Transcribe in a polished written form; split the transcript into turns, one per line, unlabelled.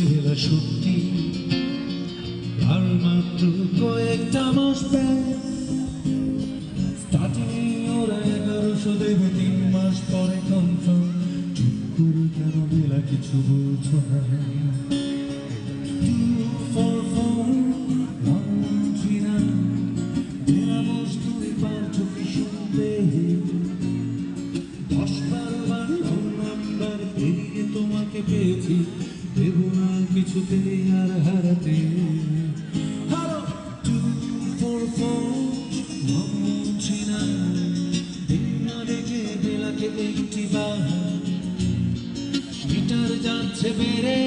বেলা সত্যি আর মাত্র কয়েকটা মাস স্টার্টিং ওরা 1100 দেবে 3 মাস পরে কনফার্ম। চুপ করে কেন বেলা কিছু বলছো না? 244 বেলা বস তুমি পারছো কি শুনতে? 10-12 বার নাম্বার পেরিয়ে তোমাকে পেয়েছি, দেব না কিছুতে আর হারাতে। হারো 244 ডেকে বেলাকে 80 বার, মিটার যাচ্ছে বেড়ে